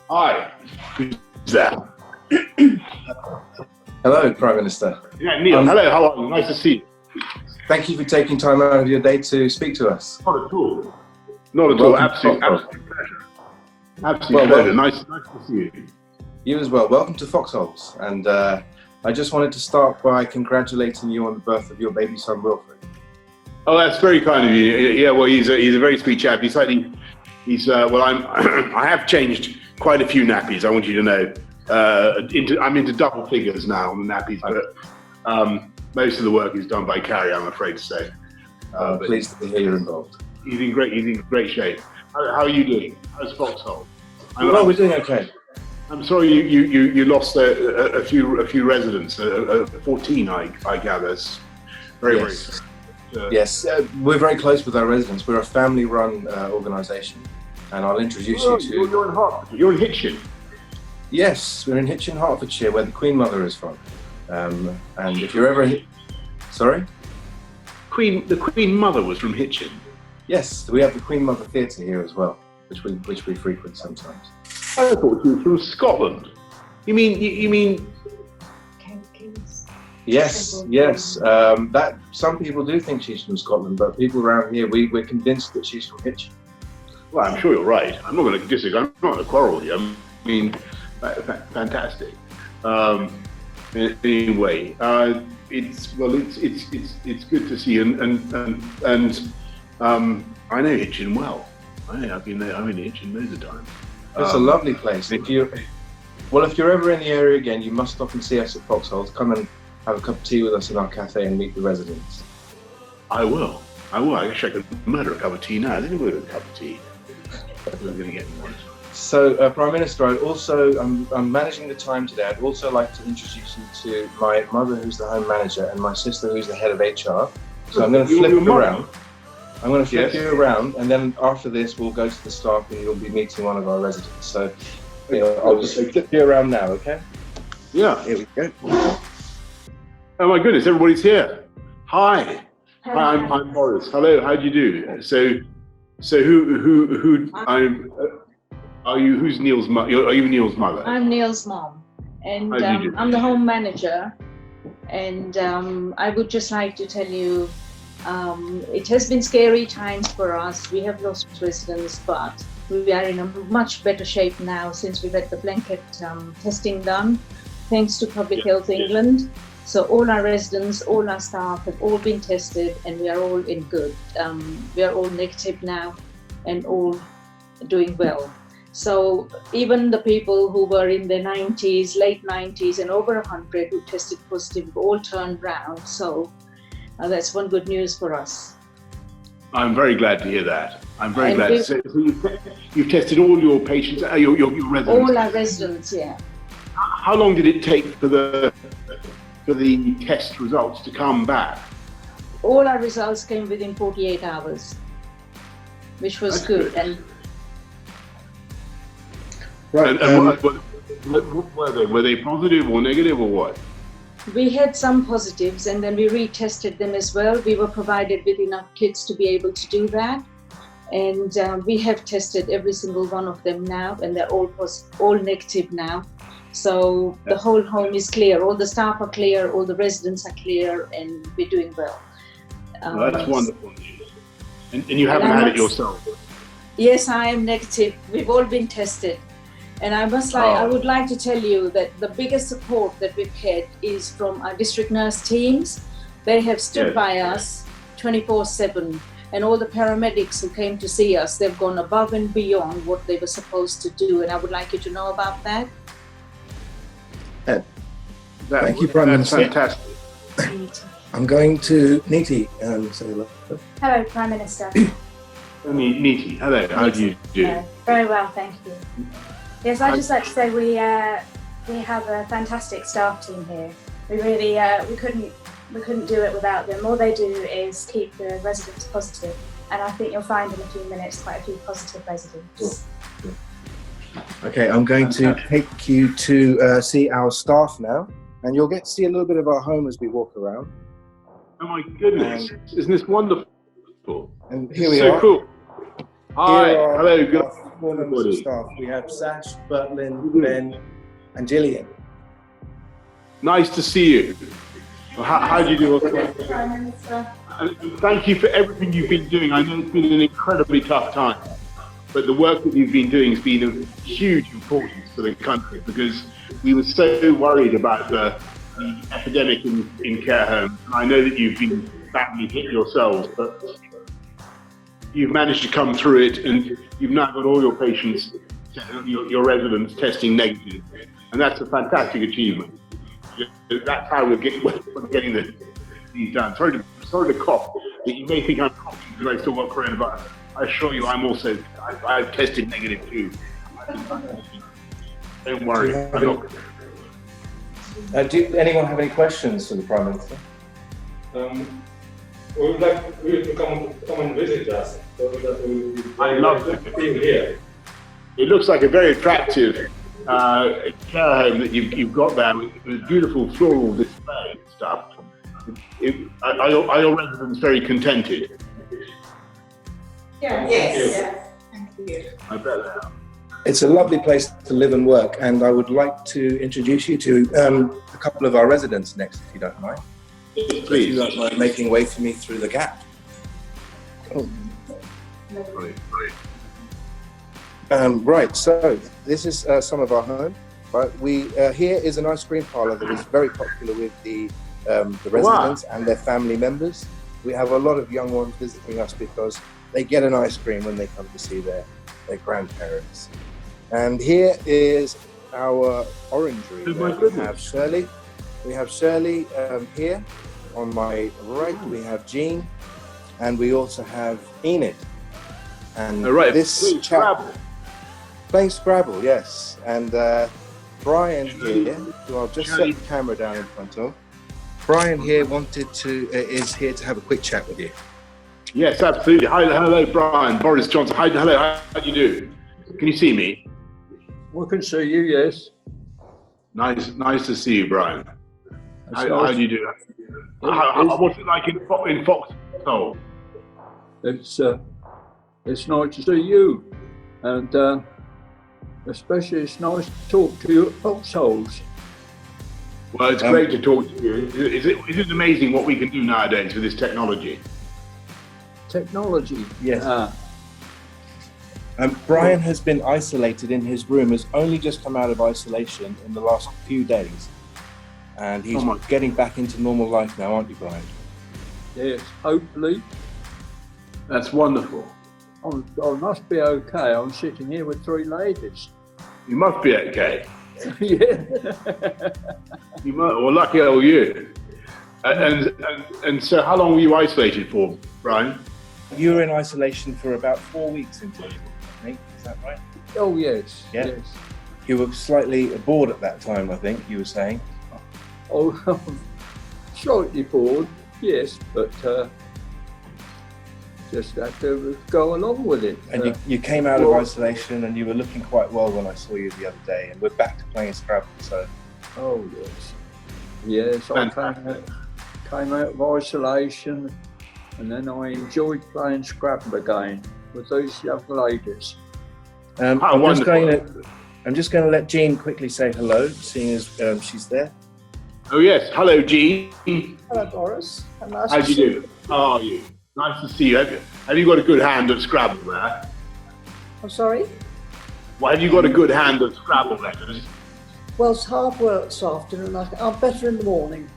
Hi. Who's that? Hello, Prime Minister. Yeah, Neil. Hello, how are you? Nice to see you. Thank you for taking time out of your day to speak to us. Not at all. Not at all. Absolute pleasure. Absolute pleasure. Nice to see you. You as well. Welcome to Foxholes. And I just wanted to start by congratulating you on the birth of your baby son, Wilfred. Oh, that's very kind of you. Yeah, well, he's a very sweet chap. I have changed quite a few nappies. I want you to know. I'm into double figures now on the nappies, but most of the work is done by Carrie, I'm afraid to say. I'm pleased to hear you're involved. He's in great shape. How are you doing? How's Foxhole? We're doing okay. I'm sorry you lost a few residents, 14 I gather. Very. Yes, we're very close with our residents. We're a family-run organisation, and I'll introduce you to. You're in Hertfordshire. You're in Hitchin. Yes, we're in Hitchin, Hertfordshire, where the Queen Mother is from. And if you're ever, sorry, the Queen Mother was from Hitchin. Yes, we have the Queen Mother Theatre here as well, which we frequent sometimes. I thought you were from Scotland. You mean? Yes. That some people do think she's from Scotland, but people around here, we're convinced that she's from Hitchin. Well, I'm sure you're right. I'm not going to disagree. I'm not going to quarrel here. I mean, fantastic. Anyway, it's good to see you, and I know Hitchin well. I've been there. I'm in Hitchin loads of times. It's a lovely place. If you're ever in the area again, you must stop and see us at Foxholes. Come and have a cup of tea with us in our cafe and meet the residents. I will. I wish I could murder a cup of tea now. I think we'll have a cup of tea. We're going to get one. So, Prime Minister, I'm managing the time today. I'd also like to introduce you to my mother, who's the home manager, and my sister, who's the head of HR. So I'm going to flip you around. I'm going to flip you around, and then after this, we'll go to the staff, and you'll be meeting one of our residents. So, I'll just flip you around now, okay? Yeah. Here we go. Oh my goodness, everybody's here. Hi. Hi, I'm Boris. Hello. How do you do? So who are you? Who's Neil's mother? Are you Neil's mother? I'm Neil's mom, and I'm the home manager. And I would just like to tell you, it has been scary times for us. We have lost residents, but we are in a much better shape now since we've had the blanket testing done, thanks to Public Health England. So all our residents, all our staff have all been tested, and we are all in good. We are all negative now and all doing well. So even the people who were in their 90s, late 90s and over 100 who tested positive all turned round. So that's one good news for us. I'm very glad to hear that. I'm very glad. So you've tested all your patients, your residents? All our residents, yeah. How long did it take for the test results to come back? All our results came within 48 hours, which was good. And right. And what were they? Were they positive or negative or what? We had some positives, and then we retested them as well. We were provided with enough kits to be able to do that. And we have tested every single one of them now, and they're all negative now. So the whole home is clear. All the staff are clear, all the residents are clear, and we're doing well. Well, that's wonderful news. And you haven't had it yourself? Yes, I am negative. We've all been tested. And I would like to tell you that the biggest support that we've had is from our district nurse teams. They have stood by us 24/7. And all the paramedics who came to see us, they've gone above and beyond what they were supposed to do. And I would like you to know about that. Thank you, Prime Minister. Fantastic. I'm going to Niti say hello. Hello, Prime Minister. Niti, hello. How do you do? Very well, thank you. Yes, I'd just like to say we have a fantastic staff team here. We really we couldn't do it without them. All they do is keep the residents positive, and I think you'll find in a few minutes quite a few positive residents. Sure. Okay, I'm going to take you to see our staff now, and you'll get to see a little bit of our home as we walk around. Oh my goodness, isn't this wonderful? And here we are. So cool. Hi, hello, good 4 members of staff. We have Sash, Bertlin, Ben, and Gillian. Nice to see you. How do you do? Thank you for everything you've been doing. I know it's been an incredibly tough time, but the work that you've been doing has been of huge importance for the country, because we were so worried about the epidemic in care homes. I know that you've been badly hit yourselves, but you've managed to come through it, and you've now got all your patients, your residents, testing negative, and that's a fantastic achievement. That's how we're getting these done. Sorry to cough. You may think I'm coughing because I still got coronavirus. I assure you, I've tested negative too. Don't worry. Do anyone have any questions for the Prime Minister? We would like you to come and visit us. So that we I'd love to be here. It looks like a very attractive care home that you've got there with beautiful floral display and stuff. Are your residents very contented? Yeah. Yes. Thank you. I bet they are. It's a lovely place to live and work, and I would like to introduce you to a couple of our residents next, if you don't mind. Please. If you don't mind making way for me through the gap. Right, so this is some of our home. Right, here is an ice cream parlour that is very popular with the residents and their family members. We have a lot of young ones visiting us because they get an ice cream when they come to see their grandparents. And here is our orangery. We have Shirley here on my right. We have Jean, and we also have Enid. And this chap playing Scrabble, yes. And Brian here, who I'll just set the camera down in front of. Brian here is here to have a quick chat with you. Yes, absolutely. Hello, Brian. Boris Johnson. Hello. How do you do? Can you see me? We can see you, yes. Nice to see you, Brian. How do you do? What's it like in Foxholes? It's nice to see you, and especially it's nice to talk to you at Foxholes. Well, it's great to talk to you. Is it amazing what we can do nowadays with this technology? Technology, yes. Brian has been isolated in his room, has only just come out of isolation in the last few days. And he's getting back into normal life now, aren't you, Brian? Yes, hopefully. That's wonderful. I must be okay. I'm sitting here with 3 ladies. You must be okay. Yeah. You must. Well, lucky old you. And so how long were you isolated for, Brian? You were in isolation for about 4 weeks in total, I think. Is that right? Oh, yes. Yeah. Yes. You were slightly bored at that time, I think you were saying. Oh, slightly bored, yes, but just have to go along with it. And you came out of isolation and you were looking quite well when I saw you the other day, and we're back to playing Scrabble, so... Oh, yes. Yes, I came out of isolation, and then I enjoyed playing Scrabble again with these young ladies. I'm just going to let Jean quickly say hello, seeing as she's there. Oh yes, hello Jean. Hello Boris. How do you do? How are you? Nice to see you. Have you got a good hand at Scrabble there? I'm sorry? Well, have you got a good hand at Scrabble there? Well, it's hard work this afternoon. I'm better in the morning.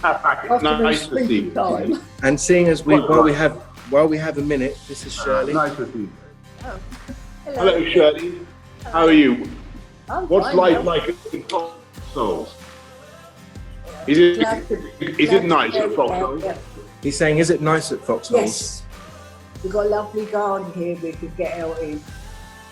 Nice to see you. Time. And seeing as while we have a minute, this is Shirley. Nice to see you. Oh. Hello Shirley. How are you? What's fine, life like in Foxholes? Is it nice at Foxholes? Yeah. He's saying, is it nice at Foxholes? Yes. We've got a lovely garden here we could get out in.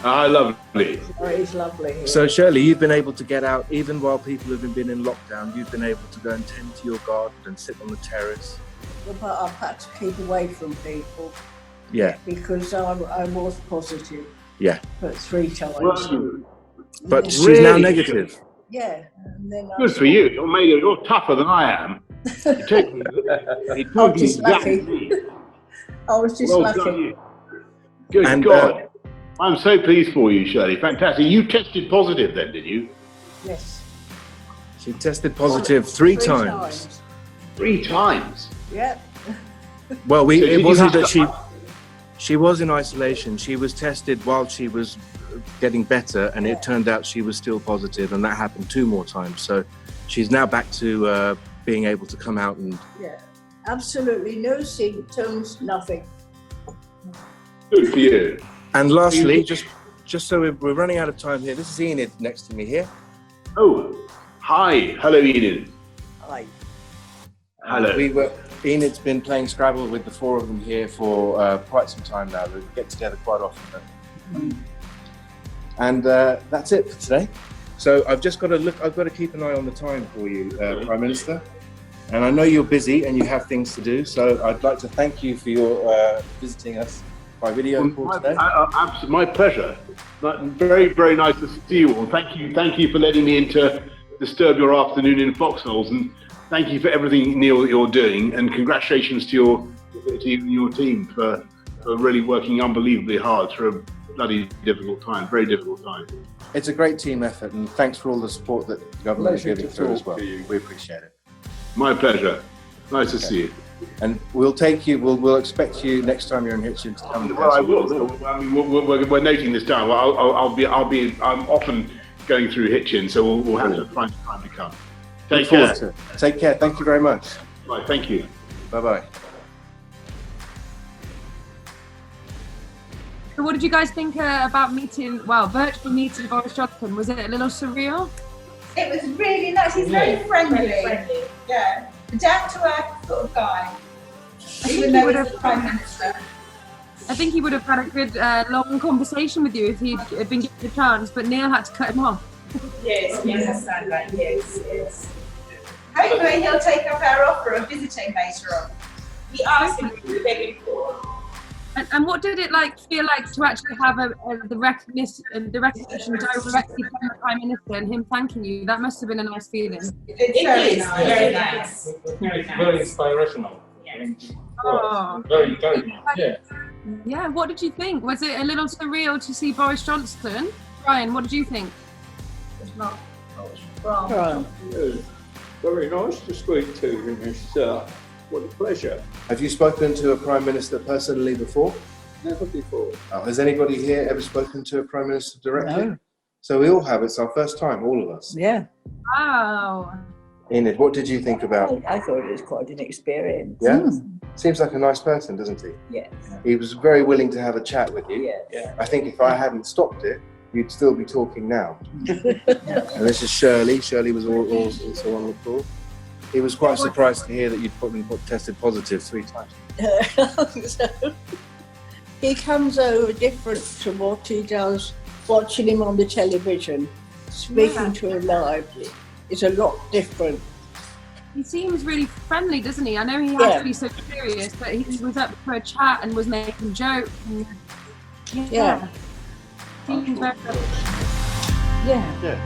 Ah, lovely. Oh, it's lovely here. So Shirley, you've been able to get out even while people have been in lockdown. You've been able to go and tend to your garden and sit on the terrace. But I've had to keep away from people. Yeah. Because I was positive. Yeah. But 3 times. But Yeah. she's now negative. Yeah. And then Good for you. You're tougher than I am. It took me just lucky. exactly. I was just Well lucky. done, you. Good And, God. I'm so pleased for you, Shirley. Fantastic. You tested positive then, did you? Yes. She tested positive three times. 3 times? Yep. Well, So it did you wasn't have that to- she was in isolation. She was tested while she was getting better, and it turned out she was still positive, and that happened 2 more times. So she's now back to being able to come out and. Yeah. Absolutely no symptoms, nothing. Good for you. And lastly, just so we're running out of time here. This is Enid next to me here. Oh, hi. Hello, Enid. Aye. Hello. Enid's been playing Scrabble with the 4 of them here for quite some time now. We get together quite often. And that's it for today. So I've just got to look. I've got to keep an eye on the time for you, Prime Minister. And I know you're busy and you have things to do. So I'd like to thank you for your visiting us by video call today. My pleasure. Very, very nice to see you all. Thank you for letting me in to disturb your afternoon in Foxholes, and thank you for everything, Neil, that you're doing, and congratulations to your team for really working unbelievably hard through a bloody difficult time, very difficult time. It's a great team effort, and thanks for all the support that the government is giving through as well. We appreciate it. My pleasure. Nice to see you. And we'll take you. We'll expect you next time you're in Hitchin to come. Well, I will. I mean, we're noting this down. I'm often going through Hitchin, so we'll have to find time to come. Take care. Take care. Thank you very much. Bye. Thank you. Bye-bye. So what did you guys think about virtually meeting Boris Johnson? Was it a little surreal? It was really nice. He's very friendly. Yeah. A down-to-earth sort of guy. Even though he's the Prime Minister. I think he would have had a good long conversation with you if he'd been given the chance, but Neil had to cut him off. Yes, we understand that. Yes. Hopefully he'll take up our offer of visiting later on. We asked him to be begging for. And what did it feel like to actually have the recognition directly from the Prime Minister and him thanking you? That must have been a nice feeling. It's very nice. Very inspirational. Yes. Oh. Very encouraging. Yeah. Yeah, what did you think? Was it a little surreal to see Boris Johnson? Brian, what did you think? It's not. Very nice to speak to him. It's what a pleasure. Have you spoken to a Prime Minister personally before? Never before. Oh, has anybody here ever spoken to a Prime Minister directly? No. So we all have. It's our first time, all of us. Yeah. Wow. Enid, what did you think about? I thought it was quite an experience. Yeah? Seems like a nice person, doesn't he? Yes. He was very willing to have a chat with you. Yes. I think if I hadn't stopped it, you'd still be talking now. And this is Shirley. Shirley was also on the call. He was quite surprised to hear that you'd been tested positive 3 times. So, he comes over different to what he does watching him on the television. Speaking to him live is a lot different. He seems really friendly, doesn't he? I know he has to be so serious, but he was up for a chat and was making jokes. And, Yeah. Seems very Yeah. Yeah.